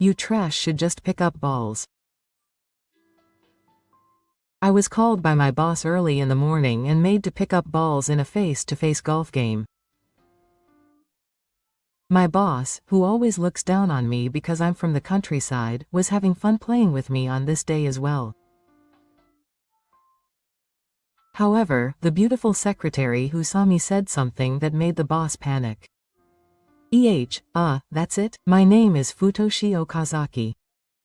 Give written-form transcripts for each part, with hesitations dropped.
You trash should just pick up balls. I was called by my boss early in the morning and made to pick up balls in a face-to-face golf game. My boss, who always looks down on me because I'm from the countryside, was having fun playing with me on this day as well. However, the beautiful secretary who saw me said something that made the boss panic. That's it? My name is Futoshi Okazaki.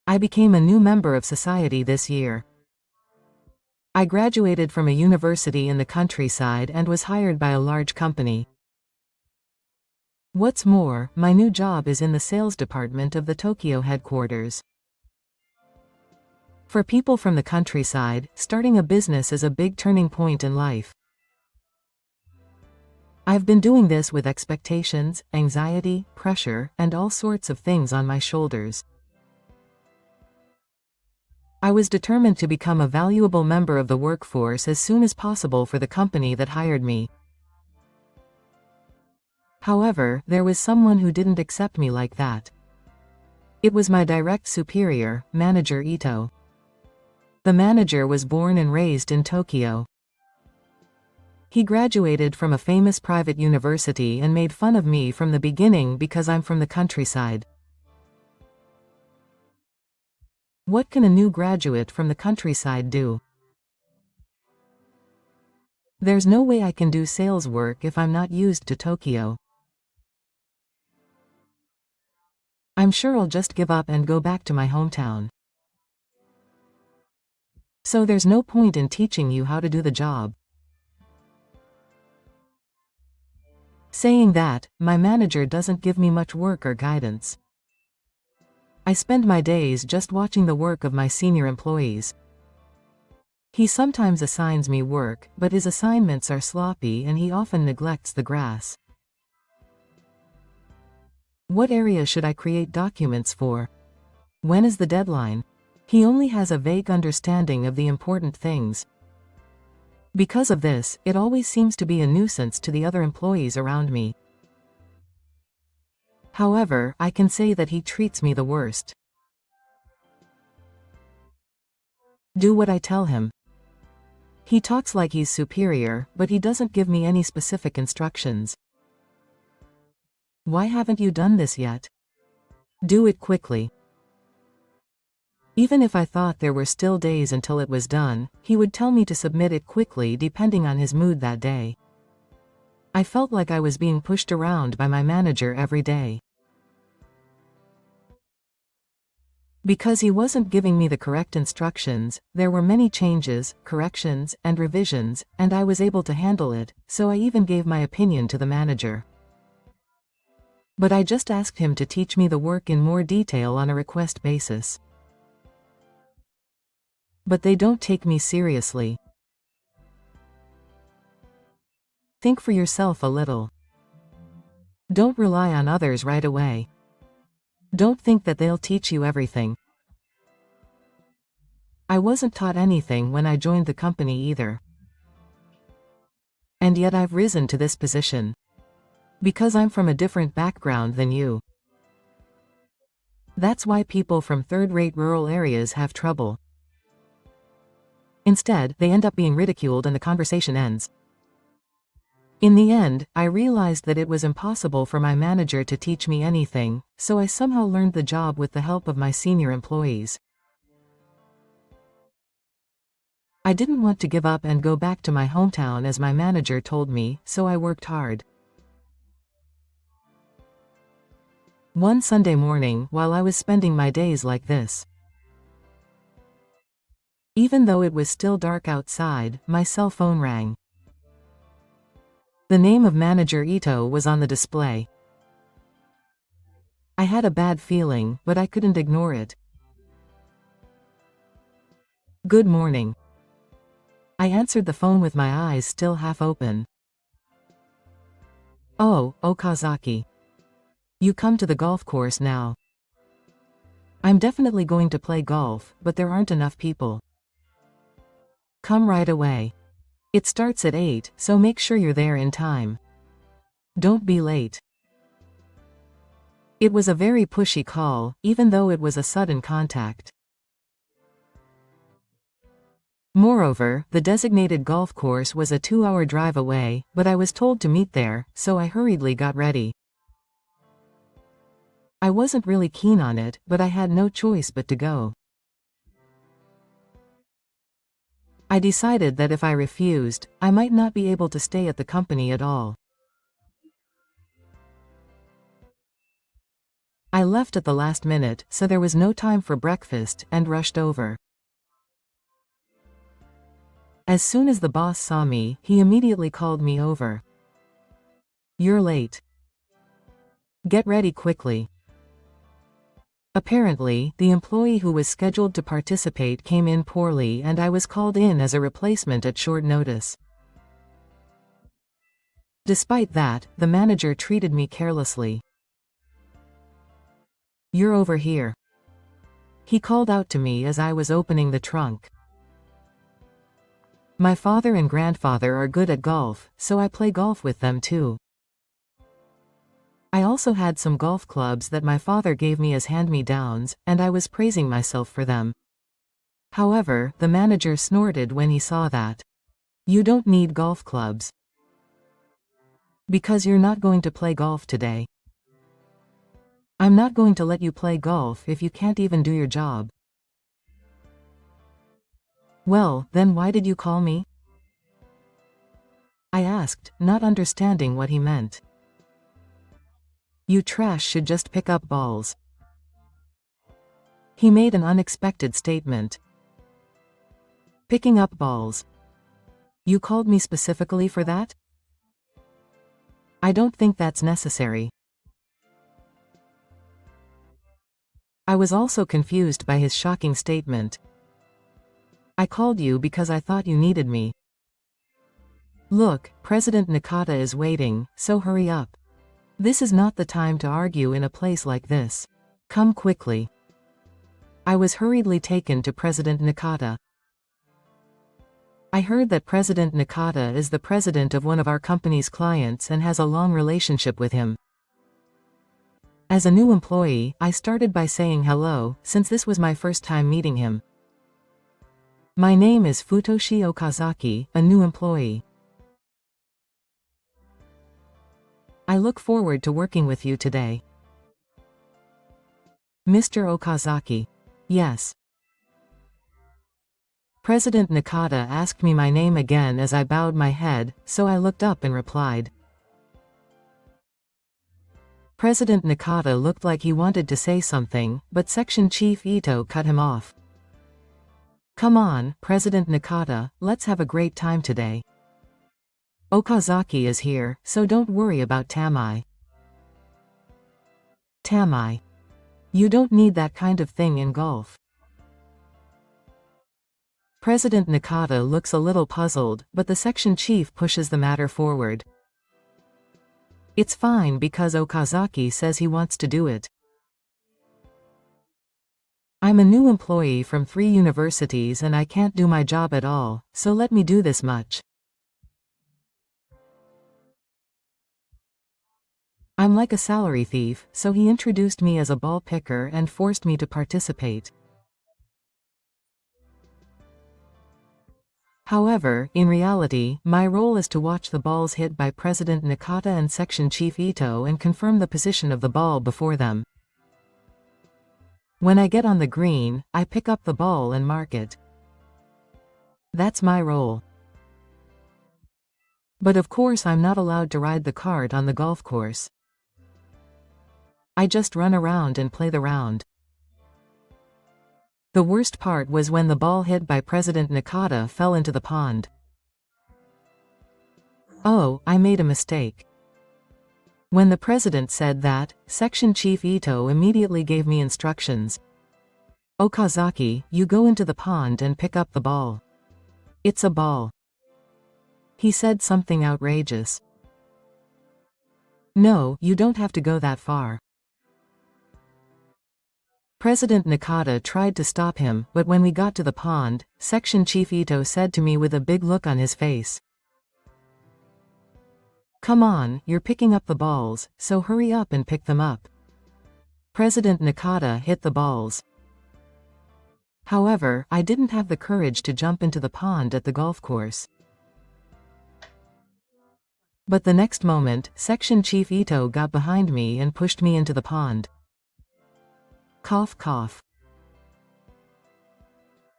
I became a new member of society this year. I graduated from a university in the countryside and was hired by a large company. What's more, my new job is in the sales department of the Tokyo headquarters. For people from the countryside, starting a business is a big turning point in life. I've been doing this with expectations, anxiety, pressure, and all sorts of things on my shoulders. I was determined to become a valuable member of the workforce as soon as possible for the company that hired me. However, there was someone who didn't accept me like that. It was my direct superior, Manager Ito. The manager was born and raised in Tokyo. He graduated from a famous private university and made fun of me from the beginning because I'm from the countryside. What can a new graduate from the countryside do? There's no way I can do sales work if I'm not used to Tokyo. I'm sure I'll just give up and go back to my hometown. So there's no point in teaching you how to do the job. Saying that, my manager doesn't give me much work or guidance. I spend my days just watching the work of my senior employees. He sometimes assigns me work, but his assignments are sloppy and he often neglects the grass. What area should I create documents for? When is the deadline? He only has a vague understanding of the important things. Because of this, it always seems to be a nuisance to the other employees around me. However, I can say that he treats me the worst. Do what I tell him. He talks like he's superior, but he doesn't give me any specific instructions. Why haven't you done this yet? Do it quickly. Even if I thought there were still days until it was done, he would tell me to submit it quickly depending on his mood that day. I felt like I was being pushed around by my manager every day. Because he wasn't giving me the correct instructions, there were many changes, corrections, and revisions, and I was able to handle it, so I even gave my opinion to the manager. But I just asked him to teach me the work in more detail on a request basis. But they don't take me seriously. Think for yourself a little. Don't rely on others right away. Don't think that they'll teach you everything. I wasn't taught anything when I joined the company either. And yet I've risen to this position. Because I'm from a different background than you. That's why people from third-rate rural areas have trouble. Instead, they end up being ridiculed and the conversation ends. In the end, I realized that it was impossible for my manager to teach me anything, so I somehow learned the job with the help of my senior employees. I didn't want to give up and go back to my hometown as my manager told me, so I worked hard. One Sunday morning, while I was spending my days like this, even though it was still dark outside, my cell phone rang. The name of Manager Ito was on the display. I had a bad feeling, but I couldn't ignore it. Good morning. I answered the phone with my eyes still half open. Oh, Okazaki. You come to the golf course now. I'm definitely going to play golf, but there aren't enough people. Come right away. It starts at 8, so make sure you're there in time. Don't be late. It was a very pushy call, even though it was a sudden contact. Moreover, the designated golf course was a 2-hour drive away, but I was told to meet there, so I hurriedly got ready. I wasn't really keen on it, but I had no choice but to go. I decided that if I refused, I might not be able to stay at the company at all. I left at the last minute, so there was no time for breakfast, and rushed over. As soon as the boss saw me, he immediately called me over. "You're late. Get ready quickly." Apparently, the employee who was scheduled to participate came in poorly and I was called in as a replacement at short notice. Despite that, the manager treated me carelessly. "You're over here." He called out to me as I was opening the trunk. My father and grandfather are good at golf, so I play golf with them too. I also had some golf clubs that my father gave me as hand-me-downs, and I was praising myself for them. However, the manager snorted when he saw that. "You don't need golf clubs. Because you're not going to play golf today. I'm not going to let you play golf if you can't even do your job." "Well, then why did you call me?" I asked, not understanding what he meant. "You trash should just pick up balls." He made an unexpected statement. "Picking up balls. You called me specifically for that?" "I don't think that's necessary." I was also confused by his shocking statement. "I called you because I thought you needed me. Look, President Nakata is waiting, so hurry up. This is not the time to argue in a place like this. Come quickly." I was hurriedly taken to President Nakata. I heard that President Nakata is the president of one of our company's clients and has a long relationship with him. As a new employee, I started by saying hello, since this was my first time meeting him. "My name is Futoshi Okazaki, a new employee. I look forward to working with you today." "Mr. Okazaki." "Yes." President Nakata asked me my name again as I bowed my head, so I looked up and replied. President Nakata looked like he wanted to say something, but Section Chief Ito cut him off. "Come on, President Nakata, let's have a great time today. Okazaki is here, so don't worry about Tamai." "Tamai? You don't need that kind of thing in golf." President Nakata looks a little puzzled, but the section chief pushes the matter forward. "It's fine because Okazaki says he wants to do it. I'm a new employee from 3 universities and I can't do my job at all, so let me do this much. I'm like a salary thief, so he introduced me as a ball picker and forced me to participate. However, in reality, my role is to watch the balls hit by President Nakata and Section Chief Ito and confirm the position of the ball before them. When I get on the green, I pick up the ball and mark it. That's my role. But of course I'm not allowed to ride the cart on the golf course. I just run around and play the round. The worst part was when the ball hit by President Nakata fell into the pond. Oh, I made a mistake. When the president said that, Section Chief Ito immediately gave me instructions. Okazaki, you go into the pond and pick up the ball. It's a ball. He said something outrageous. No, you don't have to go that far. President Nakata tried to stop him, but when we got to the pond, Section Chief Ito said to me with a big look on his face. Come on, you're picking up the balls, so hurry up and pick them up. President Nakata hit the balls. However, I didn't have the courage to jump into the pond at the golf course. But the next moment, Section Chief Ito got behind me and pushed me into the pond. Cough cough.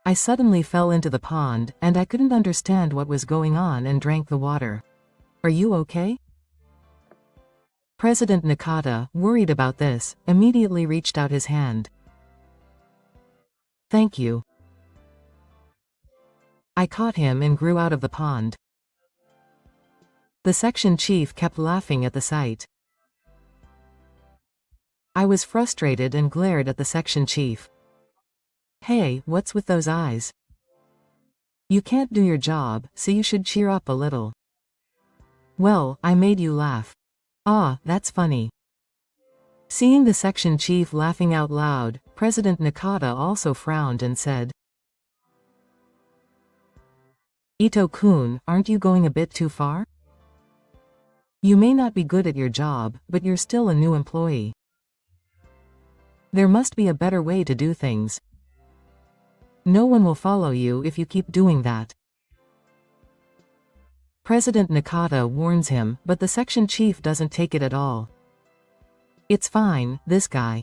I suddenly fell into the pond, and I couldn't understand what was going on and drank the water. Are you okay? President Nakata, worried about this, immediately reached out his hand. Thank you. I caught him and grew out of the pond. The section chief kept laughing at the sight. I was frustrated and glared at the section chief. Hey, what's with those eyes? You can't do your job, so you should cheer up a little. Well, I made you laugh. Ah, that's funny. Seeing the section chief laughing out loud, President Nakata also frowned and said, Ito-kun, aren't you going a bit too far? You may not be good at your job, but you're still a new employee. There must be a better way to do things. No one will follow you if you keep doing that. President Nakata warns him, but the section chief doesn't take it at all. It's fine, this guy.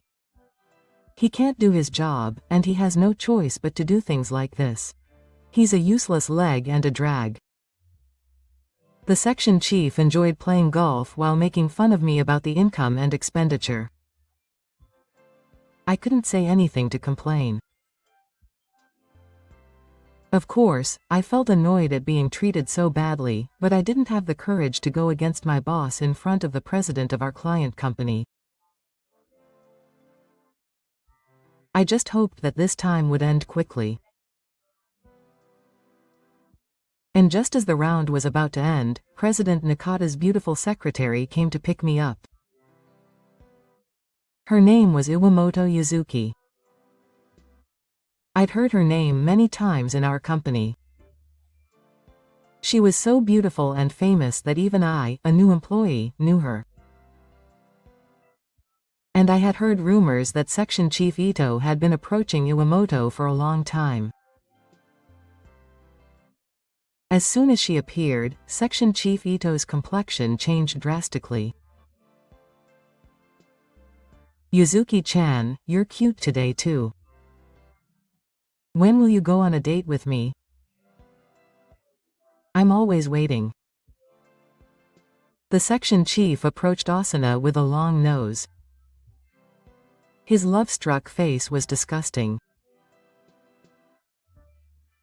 He can't do his job, and he has no choice but to do things like this. He's a useless leg and a drag. The section chief enjoyed playing golf while making fun of me about the income and expenditure. I couldn't say anything to complain. Of course, I felt annoyed at being treated so badly, but I didn't have the courage to go against my boss in front of the president of our client company. I just hoped that this time would end quickly. And just as the round was about to end, President Nakata's beautiful secretary came to pick me up. Her name was Iwamoto Yuzuki. I'd heard her name many times in our company. She was so beautiful and famous that even I, a new employee, knew her. And I had heard rumors that Section Chief Ito had been approaching Iwamoto for a long time. As soon as she appeared, Section Chief Ito's complexion changed drastically. Yuzuki-chan, you're cute today too. When will you go on a date with me? I'm always waiting. The section chief approached Asuna with a long nose. His love-struck face was disgusting.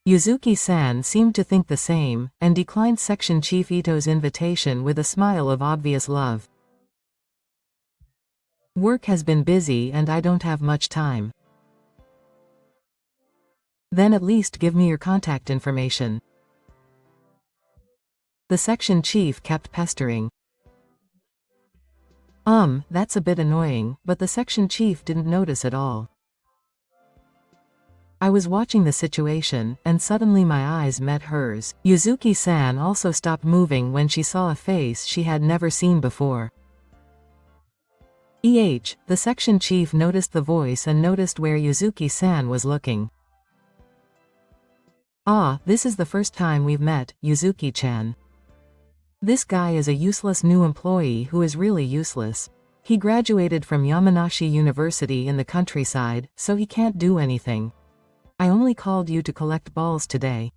Yuzuki-san seemed to think the same, and declined Section Chief Ito's invitation with a smile of obvious love. Work has been busy and I don't have much time. Then at least give me your contact information. The section chief kept pestering. That's a bit annoying, but the section chief didn't notice at all. I was watching the situation, and suddenly my eyes met hers. Yuzuki-san also stopped moving when she saw a face she had never seen before. The section chief noticed the voice and noticed where Yuzuki-san was looking. Ah, this is the first time we've met, Yuzuki-chan. This guy is a useless new employee who is really useless. He graduated from Yamanashi University in the countryside, so he can't do anything. I only called you to collect balls today.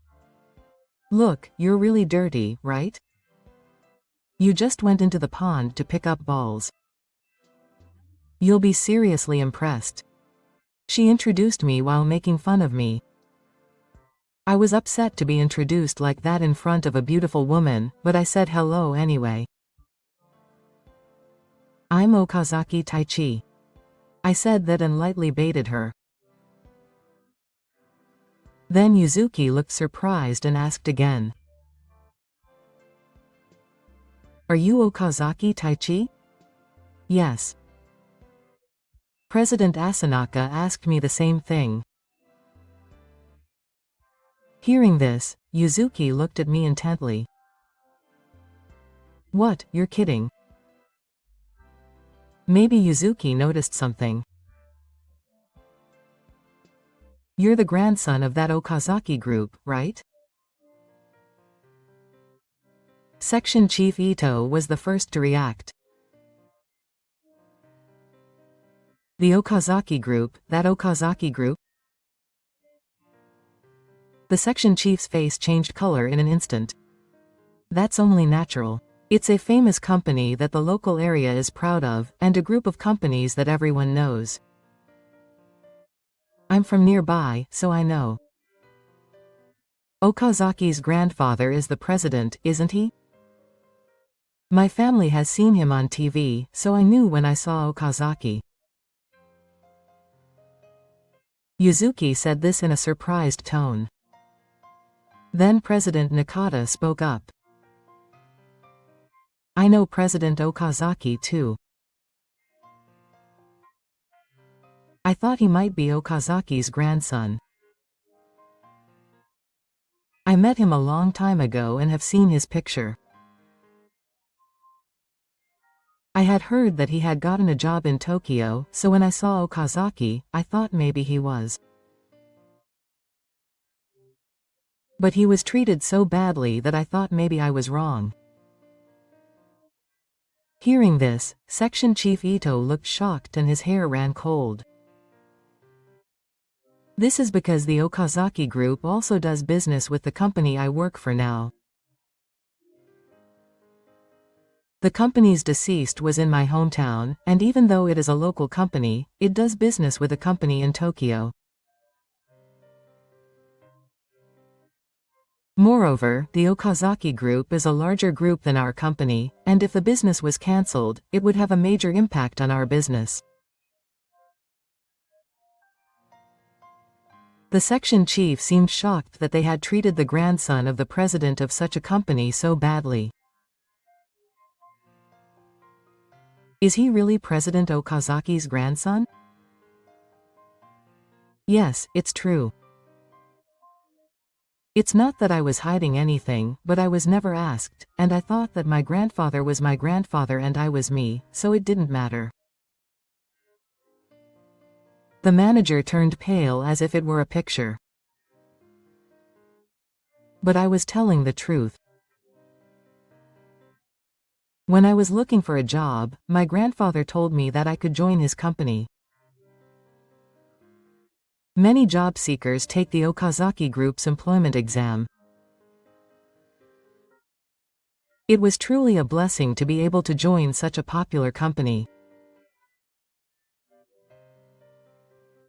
Look, you're really dirty, right? You just went into the pond to pick up balls. You'll be seriously impressed. She introduced me while making fun of me. I was upset to be introduced like that in front of a beautiful woman, but I said hello anyway. I'm Okazaki Taichi. I said that and lightly baited her. Then Yuzuki looked surprised and asked again. Are you Okazaki Taichi? Yes. President Asanaka asked me the same thing. Hearing this, Yuzuki looked at me intently. What, you're kidding? Maybe Yuzuki noticed something. You're the grandson of that Okazaki group, right? Section Chief Ito was the first to react. The Okazaki group, that Okazaki group? The section chief's face changed color in an instant. That's only natural. It's a famous company that the local area is proud of, and a group of companies that everyone knows. I'm from nearby, so I know. Okazaki's grandfather is the president, isn't he? My family has seen him on TV, so I knew when I saw Okazaki. Yuzuki said this in a surprised tone. Then President Nakata spoke up. I know President Okazaki too. I thought he might be Okazaki's grandson. I met him a long time ago and have seen his picture. I had heard that he had gotten a job in Tokyo, so when I saw Okazaki, I thought maybe he was. But he was treated so badly that I thought maybe I was wrong. Hearing this, Section Chief Ito looked shocked and his hair ran cold. This is because the Okazaki group also does business with the company I work for now. The company's deceased was in my hometown, and even though it is a local company, it does business with a company in Tokyo. Moreover, the Okazaki group is a larger group than our company, and if the business was cancelled, it would have a major impact on our business. The section chief seemed shocked that they had treated the grandson of the president of such a company so badly. Is he really President Okazaki's grandson? Yes, it's true. It's not that I was hiding anything, but I was never asked, and I thought that my grandfather was my grandfather and I was me, so it didn't matter. The manager turned pale as if it were a picture. But I was telling the truth. When I was looking for a job, my grandfather told me that I could join his company. Many job seekers take the Okazaki Group's employment exam. It was truly a blessing to be able to join such a popular company.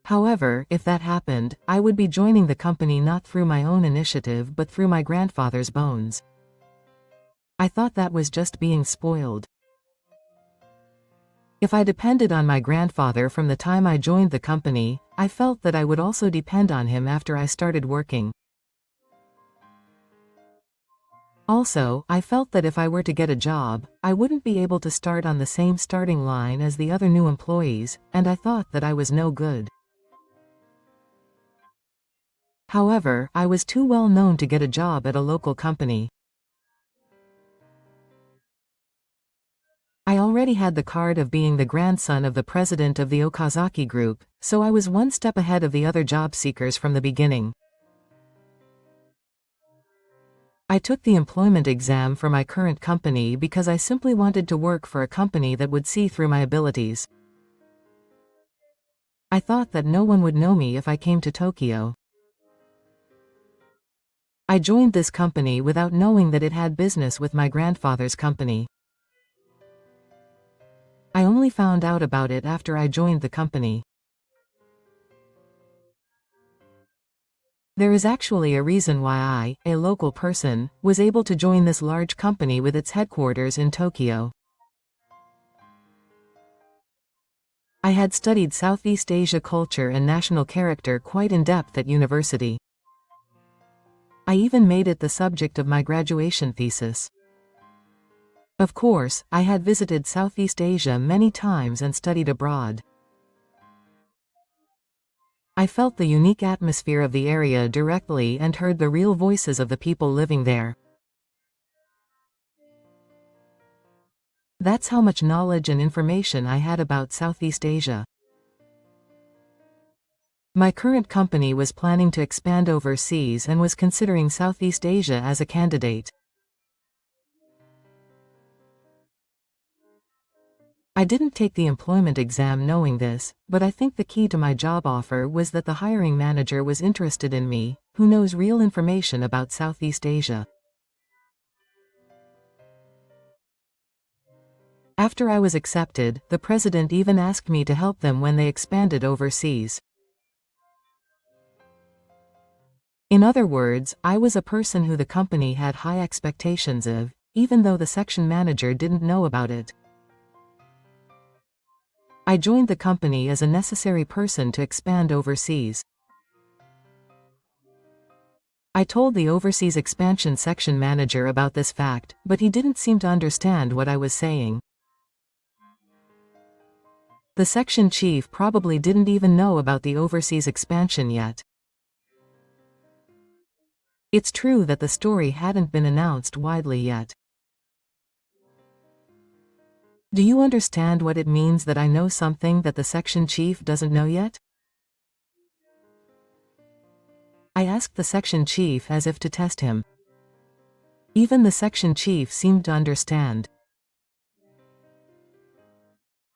However, if that happened, I would be joining the company not through my own initiative but through my grandfather's bones. I thought that was just being spoiled. If I depended on my grandfather from the time I joined the company, I felt that I would also depend on him after I started working. Also, I felt that if I were to get a job, I wouldn't be able to start on the same starting line as the other new employees, and I thought that I was no good. However, I was too well known to get a job at a local company. I already had the card of being the grandson of the president of the Okazaki Group, so I was one step ahead of the other job seekers from the beginning. I took the employment exam for my current company because I simply wanted to work for a company that would see through my abilities. I thought that no one would know me if I came to Tokyo. I joined this company without knowing that it had business with my grandfather's company. I only found out about it after I joined the company. There is actually a reason why I, a local person, was able to join this large company with its headquarters in Tokyo. I had studied Southeast Asia culture and national character quite in depth at university. I even made it the subject of my graduation thesis. Of course, I had visited Southeast Asia many times and studied abroad. I felt the unique atmosphere of the area directly and heard the real voices of the people living there. That's how much knowledge and information I had about Southeast Asia. My current company was planning to expand overseas and was considering Southeast Asia as a candidate. I didn't take the employment exam knowing this, but I think the key to my job offer was that the hiring manager was interested in me, who knows real information about Southeast Asia. After I was accepted, the president even asked me to help them when they expanded overseas. In other words, I was a person who the company had high expectations of, even though the section manager didn't know about it. I joined the company as a necessary person to expand overseas. I told the overseas expansion section manager about this fact, but he didn't seem to understand what I was saying. The section chief probably didn't even know about the overseas expansion yet. It's true that the story hadn't been announced widely yet. Do you understand what it means that I know something that the section chief doesn't know yet? I asked the section chief as if to test him. Even the section chief seemed to understand.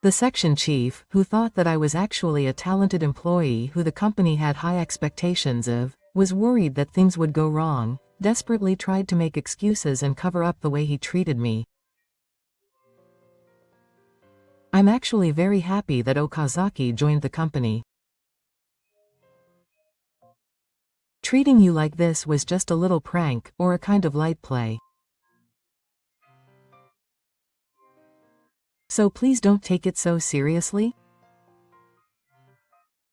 The section chief, who thought that I was actually a talented employee who the company had high expectations of, was worried that things would go wrong, desperately tried to make excuses and cover up the way he treated me. I'm actually very happy that Okazaki joined the company. Treating you like this was just a little prank, or a kind of light play. So please don't take it so seriously.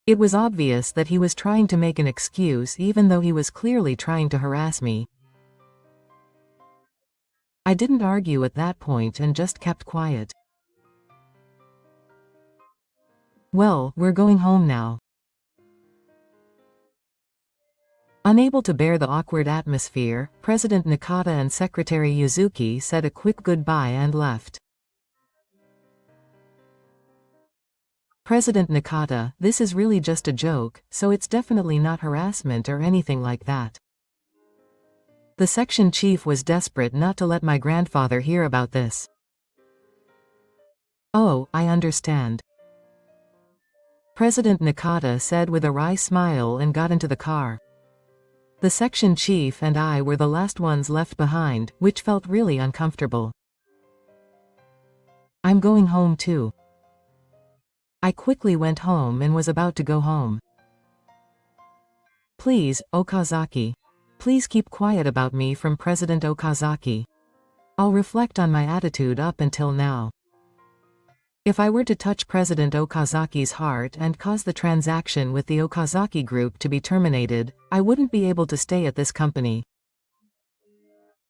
It was obvious that he was trying to make an excuse even though he was clearly trying to harass me. I didn't argue at that point and just kept quiet. Well, we're going home now. Unable to bear the awkward atmosphere, President Nakata and Secretary Yuzuki said a quick goodbye and left. President Nakata, this is really just a joke, so it's definitely not harassment or anything like that. The section chief was desperate not to let my grandfather hear about this. Oh, I understand. President Nakata said with a wry smile and got into the car. The section chief and I were the last ones left behind, which felt really uncomfortable. I'm going home too. I quickly went home and was about to go home. Please, Okazaki. Please keep quiet about me from President Okazaki. I'll reflect on my attitude up until now. If I were to touch President Okazaki's heart and cause the transaction with the Okazaki Group to be terminated, I wouldn't be able to stay at this company.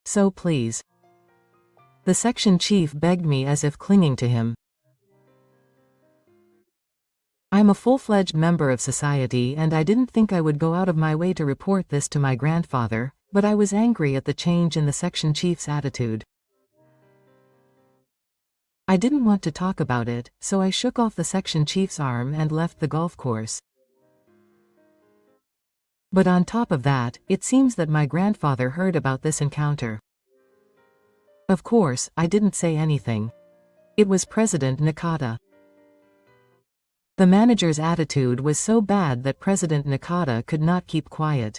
So please. The section chief begged me as if clinging to him. I'm a full-fledged member of society and I didn't think I would go out of my way to report this to my grandfather, but I was angry at the change in the section chief's attitude. I didn't want to talk about it, so I shook off the section chief's arm and left the golf course. But on top of that, it seems that my grandfather heard about this encounter. Of course, I didn't say anything. It was President Nakata. The manager's attitude was so bad that President Nakata could not keep quiet.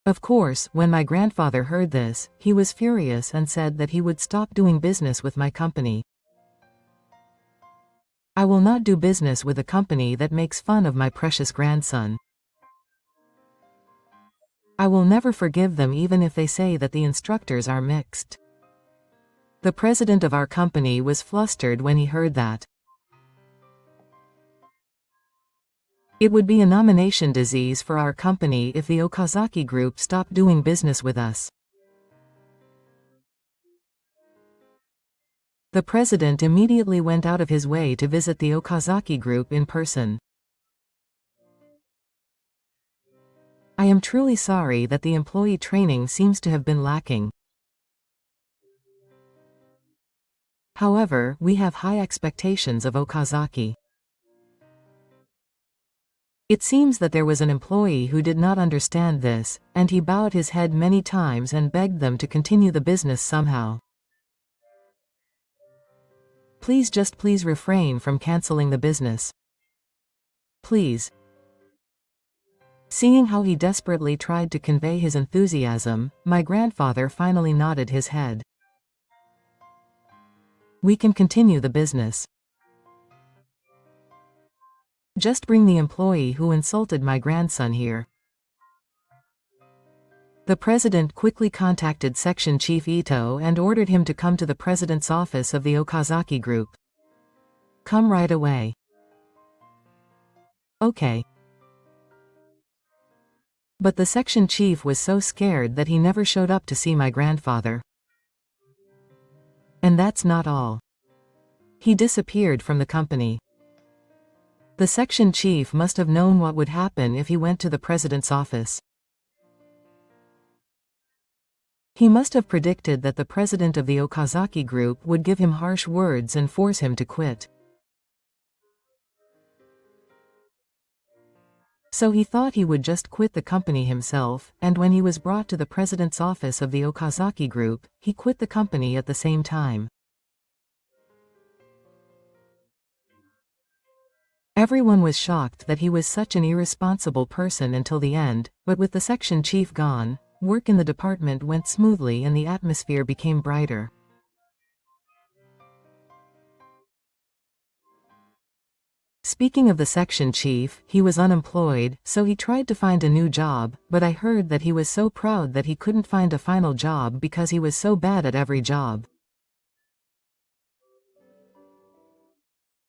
Of course, when my grandfather heard this, he was furious and said that he would stop doing business with my company. I will not do business with a company that makes fun of my precious grandson. I will never forgive them even if they say that the instructors are mixed. The president of our company was flustered when he heard that. It would be a nomination disease for our company if the Okazaki Group stopped doing business with us. The president immediately went out of his way to visit the Okazaki Group in person. I am truly sorry that the employee training seems to have been lacking. However, we have high expectations of Okazaki. It seems that there was an employee who did not understand this, and he bowed his head many times and begged them to continue the business somehow. Please refrain from canceling the business. Please. Seeing how he desperately tried to convey his enthusiasm, my grandfather finally nodded his head. We can continue the business. Just bring the employee who insulted my grandson here. The president quickly contacted Section Chief Ito and ordered him to come to the president's office of the Okazaki Group. Come right away. Okay. But the section chief was so scared that he never showed up to see my grandfather. And that's not all. He disappeared from the company. The section chief must have known what would happen if he went to the president's office. He must have predicted that the president of the Okazaki Group would give him harsh words and force him to quit. So he thought he would just quit the company himself, and when he was brought to the president's office of the Okazaki Group, he quit the company at the same time. Everyone was shocked that he was such an irresponsible person until the end, but with the section chief gone, work in the department went smoothly and the atmosphere became brighter. Speaking of the section chief, he was unemployed, so he tried to find a new job, but I heard that he was so proud that he couldn't find a final job because he was so bad at every job.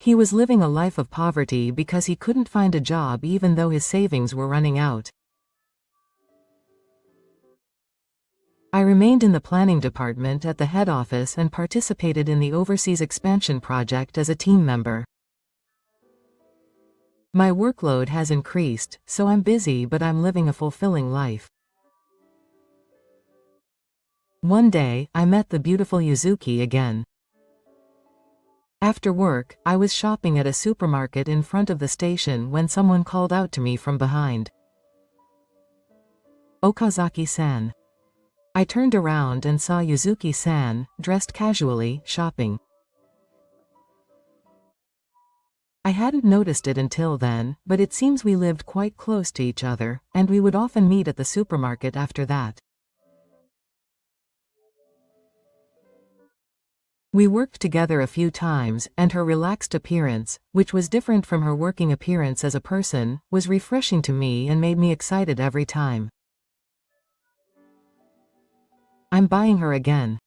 He was living a life of poverty because he couldn't find a job even though his savings were running out. I remained in the planning department at the head office and participated in the overseas expansion project as a team member. My workload has increased, so I'm busy but I'm living a fulfilling life. One day, I met the beautiful Yuzuki again. After work, I was shopping at a supermarket in front of the station when someone called out to me from behind. Okazaki-san. I turned around and saw Yuzuki-san, dressed casually, shopping. I hadn't noticed it until then, but it seems we lived quite close to each other, and we would often meet at the supermarket after that. We worked together a few times, and her relaxed appearance, which was different from her working appearance as a person, was refreshing to me and made me excited every time. I'm buying her again.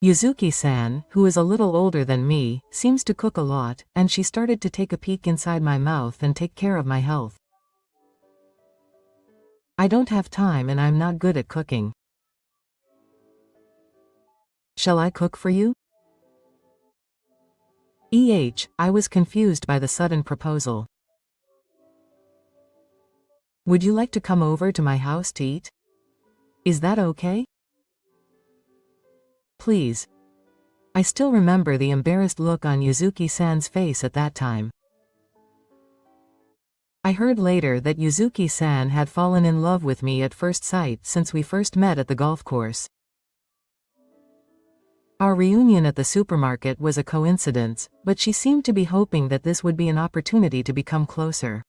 Yuzuki-san, who is a little older than me, seems to cook a lot, and she started to take a peek inside my mouth and take care of my health. I don't have time and I'm not good at cooking. Shall I cook for you? I was confused by the sudden proposal. Would you like to come over to my house to eat? Is that okay? Please. I still remember the embarrassed look on Yuzuki-san's face at that time. I heard later that Yuzuki-san had fallen in love with me at first sight since we first met at the golf course. Our reunion at the supermarket was a coincidence, but she seemed to be hoping that this would be an opportunity to become closer.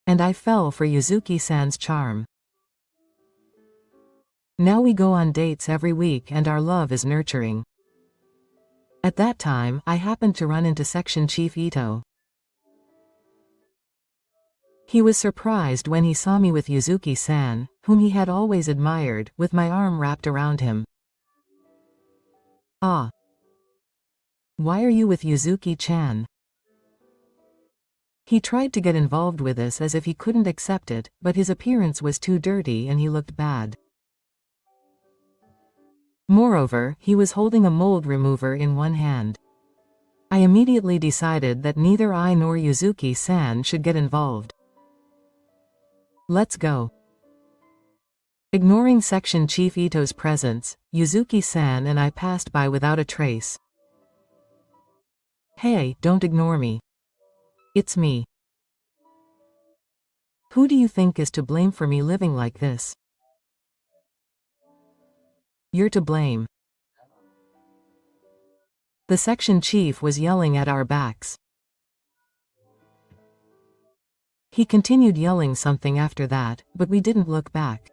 And I fell for Yuzuki-san's charm. Now we go on dates every week and our love is nurturing. At that time, I happened to run into Section Chief Ito. He was surprised when he saw me with Yuzuki-san, whom he had always admired, with my arm wrapped around him. Ah. Why are you with Yuzuki-chan? He tried to get involved with us as if he couldn't accept it, but his appearance was too dirty and he looked bad. Moreover, he was holding a mold remover in one hand. I immediately decided that neither I nor Yuzuki-san should get involved. Let's go. Ignoring Section Chief Ito's presence, Yuzuki-san and I passed by without a trace. Hey, don't ignore me. It's me. Who do you think is to blame for me living like this? You're to blame. The section chief was yelling at our backs. He continued yelling something after that, but we didn't look back.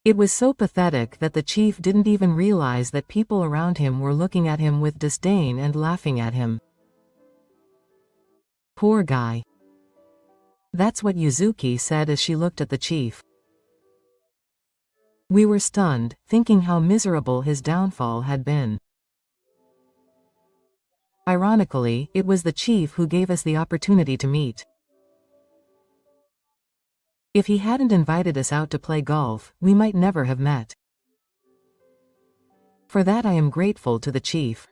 It was so pathetic that the chief didn't even realize that people around him were looking at him with disdain and laughing at him. Poor guy. That's what Yuzuki said as she looked at the chief. We were stunned, thinking how miserable his downfall had been. Ironically, it was the chief who gave us the opportunity to meet. If he hadn't invited us out to play golf, we might never have met. For that I am grateful to the chief.